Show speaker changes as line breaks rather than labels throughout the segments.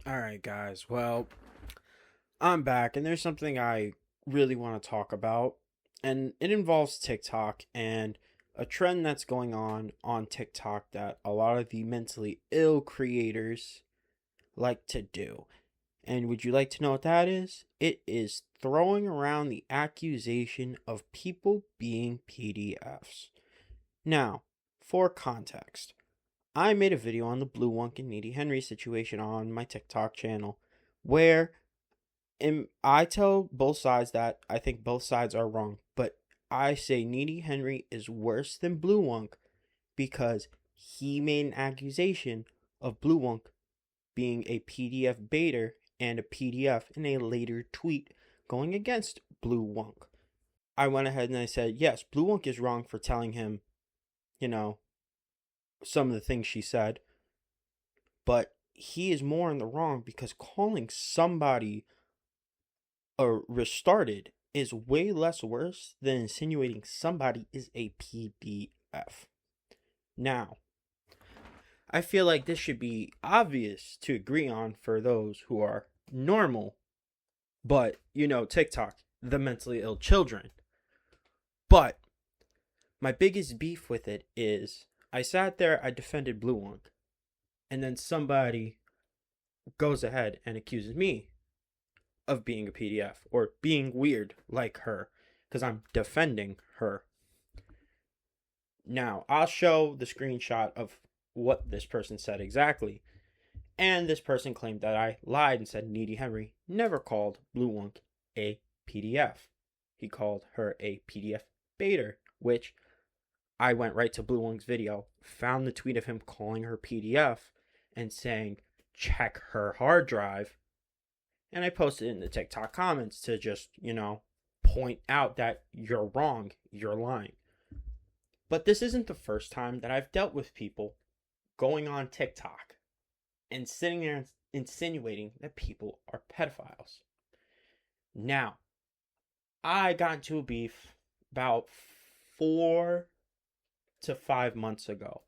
All right, guys. Well, I'm back, and there's something I really want to talk about, and it involves TikTok and a trend that's going on TikTok that a lot of the mentally ill creators like to do. And would you like to know what that is? It is throwing around the accusation of people being PDFs. Now, for context, I made a video on the Blue Wunk and Needy Henry situation on my TikTok channel where I tell both sides that I think both sides are wrong, but I say Needy Henry is worse than Blue Wunk because he made an accusation of Blue Wunk being a PDF baiter and a PDF in a later tweet going against Blue Wunk. I went ahead and I said, yes, Blue Wunk is wrong for telling him, you know, some of the things she said, but he is more in the wrong because calling somebody restarted is way less worse than insinuating somebody is a PDF. Now, I feel like this should be obvious to agree on for those who are normal, but TikTok, the mentally ill children. But my biggest beef with it is I sat there, I defended Blue Wunk, and then somebody goes ahead and accuses me of being a PDF or being weird like her because I'm defending her. Now, I'll show the screenshot of what this person said exactly. And this person claimed that I lied and said Needy Henry never called Blue Wunk a PDF. He called her a PDF baiter, which I went right to Blue Wunk's video, found the tweet of him calling her PDF and saying, check her hard drive. And I posted it in the TikTok comments to just, point out that you're wrong, you're lying. But this isn't the first time that I've dealt with people going on TikTok and sitting there insinuating that people are pedophiles. Now, I got into a beef about 4 to 5 months ago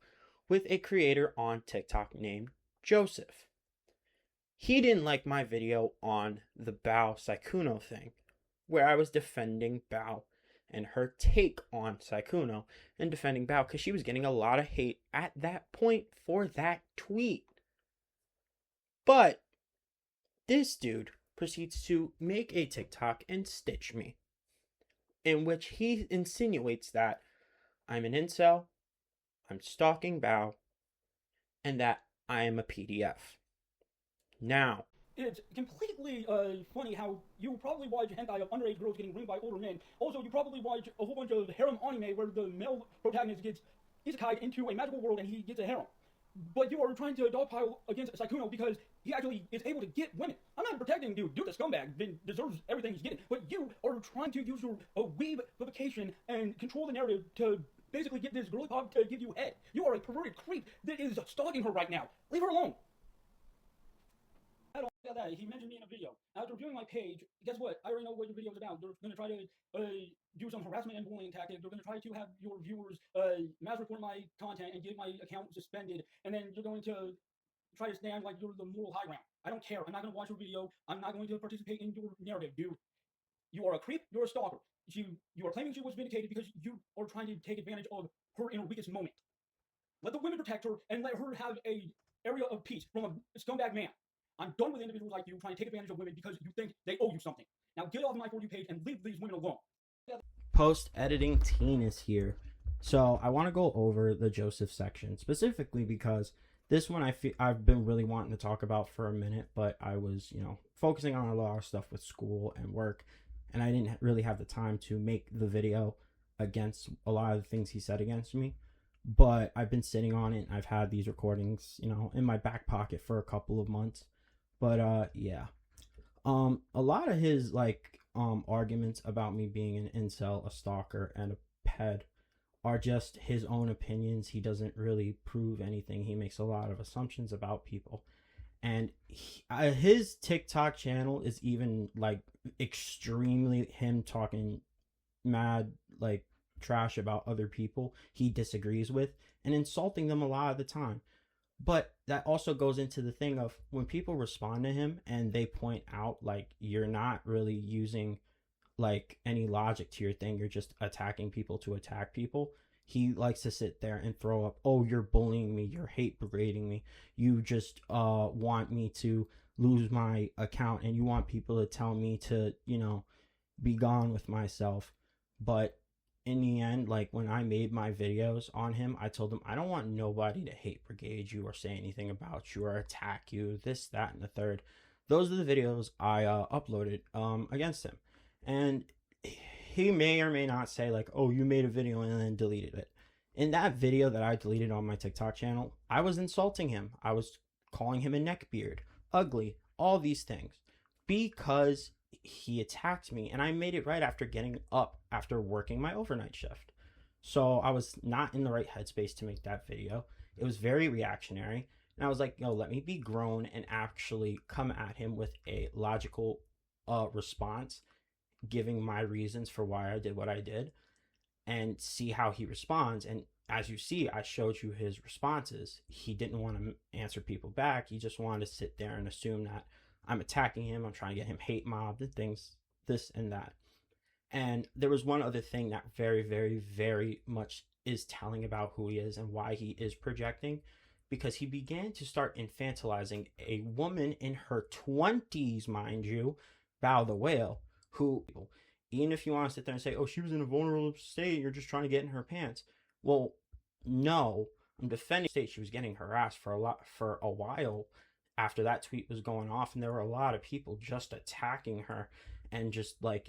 with a creator on TikTok named Joseph. He didn't like my video on the Bao Saikuno thing, where I was defending Bao and her take on Saikuno and defending Bao because she was getting a lot of hate at that point for that tweet. But this dude proceeds to make a TikTok and stitch me, in which he insinuates that I'm an incel, I'm stalking Bao, and that I am a PDF. Now,
it's completely funny how you probably watch hentai of underage girls getting raped by older men. Also, you probably watch a whole bunch of harem anime where the male protagonist gets isekai into a magical world and he gets a harem. But you are trying to dogpile against Saikuno because he actually is able to get women. I'm not protecting dude. Dude's a scumbag. Then deserves everything he's getting. But you are trying to use your weebification and control the narrative to basically get this girly pop to give you head. You are a perverted creep that is stalking her right now. Leave her alone. That. He mentioned me in a video. After reviewing my page, guess what? I already know what your video is about. They're going to try to do some harassment and bullying tactics. They're going to try to have your viewers mass report my content and get my account suspended. And then you're going to try to stand like you're the moral high ground. I don't care. I'm not going to watch your video. I'm not going to participate in your narrative, dude. You are a creep. You're a stalker. You are claiming she was vindicated because you are trying to take advantage of her in her weakest moment. Let the women protect her and let her have a area of peace from a scumbag man. I'm done with individuals like you trying to take advantage of women because you think they owe you something. Now get off my For You page and leave these women alone.
post editing teen is here. So I want to go over the Joseph section specifically because this one I've been really wanting to talk about for a minute, but I was, focusing on a lot of stuff with school and work, and I didn't really have the time to make the video against a lot of the things he said against me. But I've been sitting on it. I've had these recordings, in my back pocket for a couple of months. But yeah. A lot of his arguments about me being an incel, a stalker, and a ped are just his own opinions. He doesn't really prove anything. He makes a lot of assumptions about people. And his TikTok channel is even extremely him talking mad trash about other people he disagrees with and insulting them a lot of the time. But that also goes into the thing of when people respond to him and they point out like you're not really using like any logic to your thing, you're just attacking people to attack people. He likes to sit there and throw up, oh, you're bullying me, you're hate brigading me, you just want me to lose my account, and you want people to tell me to, be gone with myself. But in the end, like when I made my videos on him, I told him I don't want nobody to hate brigade you or say anything about you or attack you, this, that, and the third. Those are the videos I uploaded against him. And he may or may not say like, oh, you made a video and then deleted it. In that video that I deleted on my TikTok channel, I was insulting him. I was calling him a neckbeard, ugly, all these things, because he attacked me, and I made it right after getting up after working my overnight shift. So I was not in the right headspace to make that video. It was very reactionary. And I was like, yo, let me be grown and actually come at him with a logical response, giving my reasons for why I did what I did, and see how he responds. And as you see, I showed you his responses. He didn't want to answer people back. He just wanted to sit there and assume that I'm attacking him, I'm trying to get him hate mobbed and things, this and that. And there was one other thing that very, very, very much is telling about who he is and why he is projecting, because he began to start infantilizing a woman in her 20s, mind you, Bow the Whale, who, even if you want to sit there and say, oh, she was in a vulnerable state, you're just trying to get in her pants. Well, no, I'm defending the state. She was getting harassed for a while after that tweet was going off, and there were a lot of people just attacking her and just like,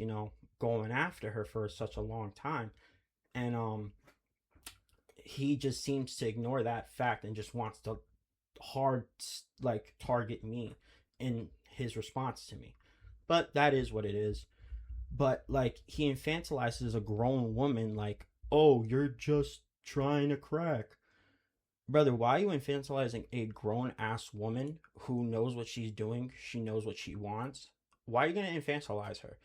going after her for such a long time. And he just seems to ignore that fact and just wants to hard like target me in his response to me. But that is what it is. But like he infantilizes a grown woman like, oh, you're just trying to crack. Brother, why are you infantilizing a grown ass woman who knows what she's doing? She knows what she wants. Why are you going to infantilize her?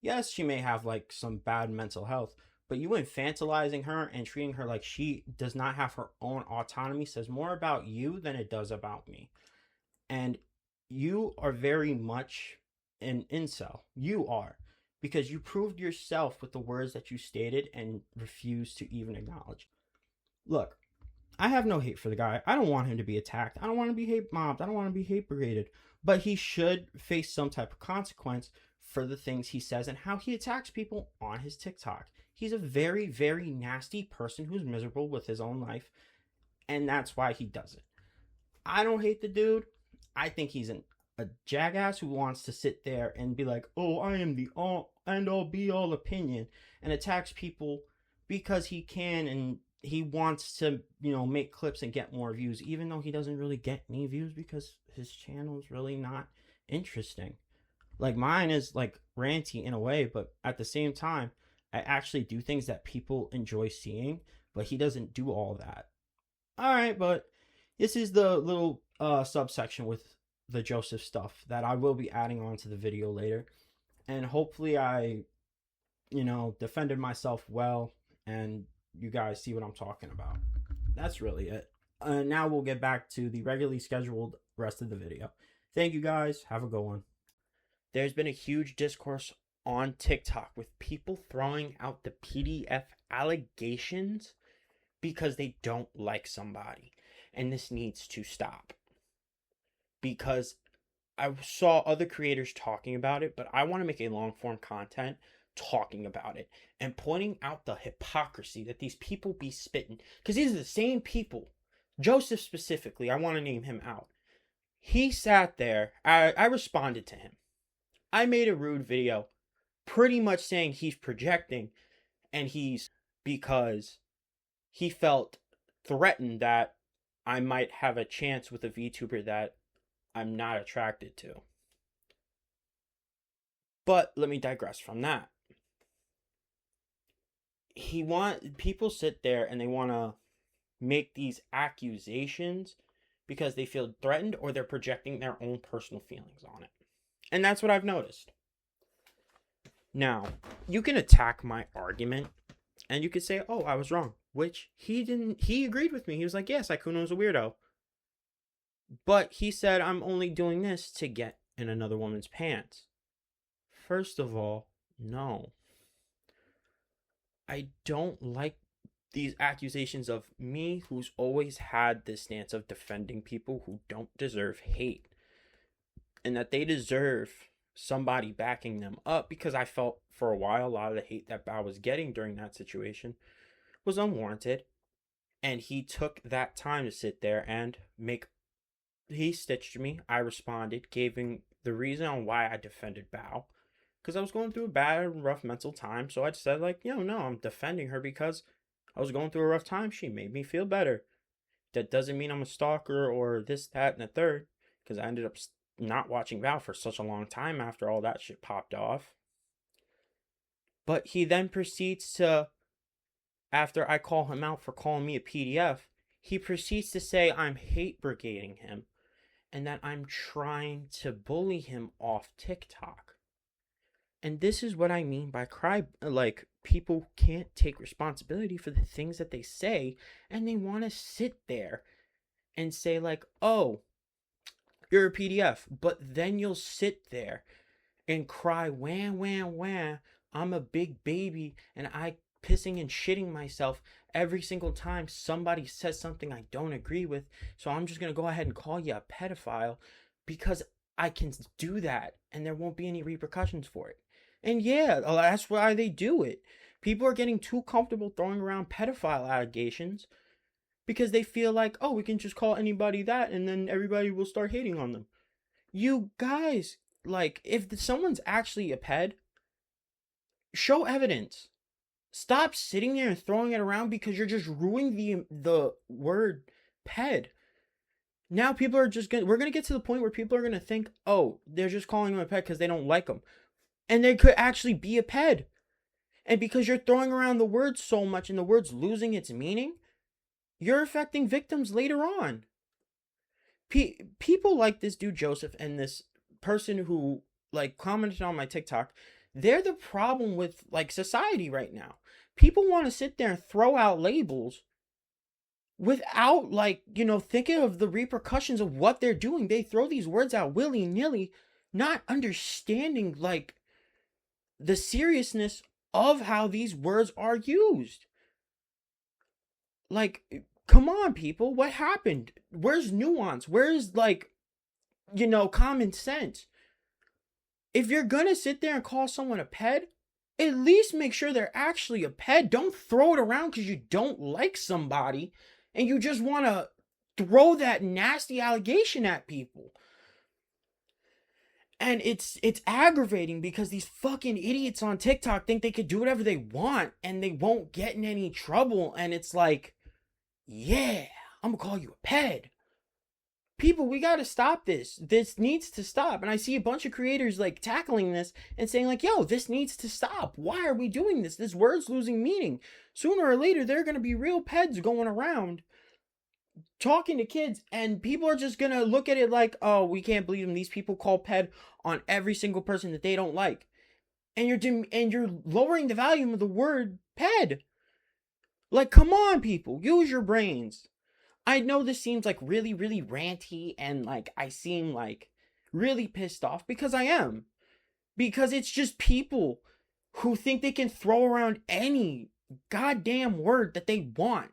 Yes, she may have like some bad mental health, but you infantilizing her and treating her like she does not have her own autonomy says more about you than it does about me. And you are very much an incel. You are. Because you proved yourself with the words that you stated and refused to even acknowledge. Look, I have no hate for the guy. I don't want him to be attacked. I don't want to be hate mobbed. I don't want to be hate brigaded. But he should face some type of consequence for the things he says and how he attacks people on his TikTok. He's a very, very nasty person who's miserable with his own life, and that's why he does it. I don't hate the dude. I think he's a jackass who wants to sit there and be like, oh, I am the all and all be all opinion, and attacks people because he can, and he wants to, make clips and get more views, even though he doesn't really get any views because his channel is really not interesting. Like mine is like ranty in a way, but at the same time, I actually do things that people enjoy seeing, but he doesn't do all that. All right, but this is the little subsection with the Joseph stuff that I will be adding on to the video later. And hopefully I, defended myself well and you guys see what I'm talking about. That's really it. Now we'll get back to the regularly scheduled rest of the video. Thank you guys. Have a good one. There's been a huge discourse on TikTok with people throwing out the PDF allegations because they don't like somebody. And this needs to stop. Because I saw other creators talking about it, but I want to make a long form content talking about it and pointing out the hypocrisy that these people be spitting. Because these are the same people. Joseph specifically, I want to name him out. He sat there. I responded to him. I made a rude video pretty much saying he's projecting and he's because he felt threatened that I might have a chance with a VTuber that I'm not attracted to. But let me digress from that. People sit there and they want to make these accusations because they feel threatened or they're projecting their own personal feelings on it. And that's what I've noticed. Now, you can attack my argument and you could say, oh, I was wrong. Which he didn't. He agreed with me. He was like, yes, Ikuno's a weirdo. But he said, I'm only doing this to get in another woman's pants. First of all, no. I don't like these accusations of me, who's always had this stance of defending people who don't deserve hate and that they deserve somebody backing them up, because I felt for a while a lot of the hate that Bao was getting during that situation was unwarranted. And he took that time to sit there and he stitched me. I responded, gave him the reason on why I defended Bao, because I was going through a bad, rough mental time. So I said, like, no, I'm defending her because I was going through a rough time. She made me feel better. That doesn't mean I'm a stalker or this, that, and the third, because I ended up not watching Val for such a long time after all that shit popped off. But he then proceeds to, after I call him out for calling me a PDF, he proceeds to say I'm hate brigading him and that I'm trying to bully him off TikTok. And this is what I mean by people can't take responsibility for the things that they say, and they want to sit there and say, like, oh, you're a PDF, but then you'll sit there and cry, wah, wah, wah, I'm a big baby, and I pissing and shitting myself every single time somebody says something I don't agree with, so I'm just going to go ahead and call you a pedophile because I can do that and there won't be any repercussions for it. And yeah, that's why they do it. People are getting too comfortable throwing around pedophile allegations because they feel like, oh, we can just call anybody that and then everybody will start hating on them. You guys, like, if someone's actually a ped, show evidence. Stop sitting there and throwing it around because you're just ruining the word ped. Now people are just we're gonna get to the point where people are gonna think, oh, they're just calling him a ped because they don't like him, and they could actually be a ped. And because you're throwing around the word so much and the word's losing its meaning, you're affecting victims later on. People like this dude Joseph and this person who like commented on my TikTok, they're the problem with like society right now. People want to sit there and throw out labels without thinking of the repercussions of what they're doing. They throw these words out willy-nilly, not understanding like the seriousness of how these words are used. Like, come on, people, what happened? Where's nuance? Where's common sense? If you're gonna sit there and call someone a ped, at least make sure they're actually a ped. Don't throw it around because you don't like somebody and you just want to throw that nasty allegation at people. And it's aggravating because these fucking idiots on TikTok think they could do whatever they want and they won't get in any trouble. And it's like, yeah, I'm gonna call you a ped. People, we gotta stop this. This needs to stop. And I see a bunch of creators like tackling this and saying like, yo, this needs to stop. Why are we doing this? This word's losing meaning. Sooner or later, there are gonna be real peds going around talking to kids, and people are just gonna look at it like, oh, we can't believe them. These people call ped on every single person that they don't like. And you're lowering the volume of the word ped. Like, come on, people, use your brains. I know this seems like really, really ranty and like I seem like really pissed off because I am. Because it's just people who think they can throw around any goddamn word that they want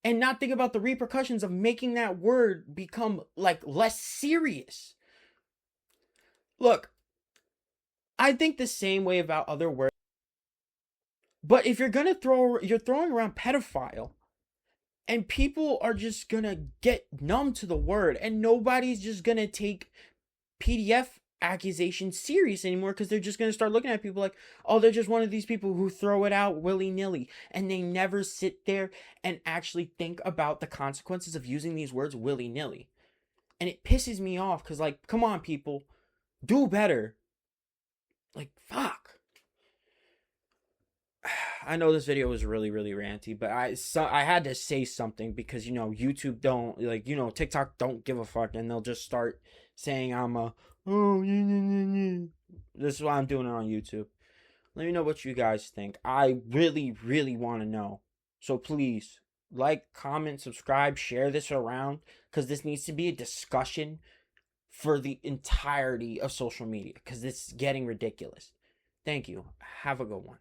and not think about the repercussions of making that word become like less serious. Look, I think the same way about other words. But if you're throwing around pedophile, and people are just gonna get numb to the word, and nobody's just gonna take PDF accusations serious anymore because they're just gonna start looking at people like, oh, they're just one of these people who throw it out willy-nilly, and they never sit there and actually think about the consequences of using these words willy-nilly. And it pisses me off because, like, come on, people, do better. Like, fuck. I know this video was really, really ranty, but I had to say something because, YouTube don't, TikTok don't give a fuck, and they'll just start saying I'm a, oh, yeah. This is why I'm doing it on YouTube. Let me know what you guys think. I really, really want to know. So please, like, comment, subscribe, share this around, because this needs to be a discussion for the entirety of social media, because it's getting ridiculous. Thank you. Have a good one.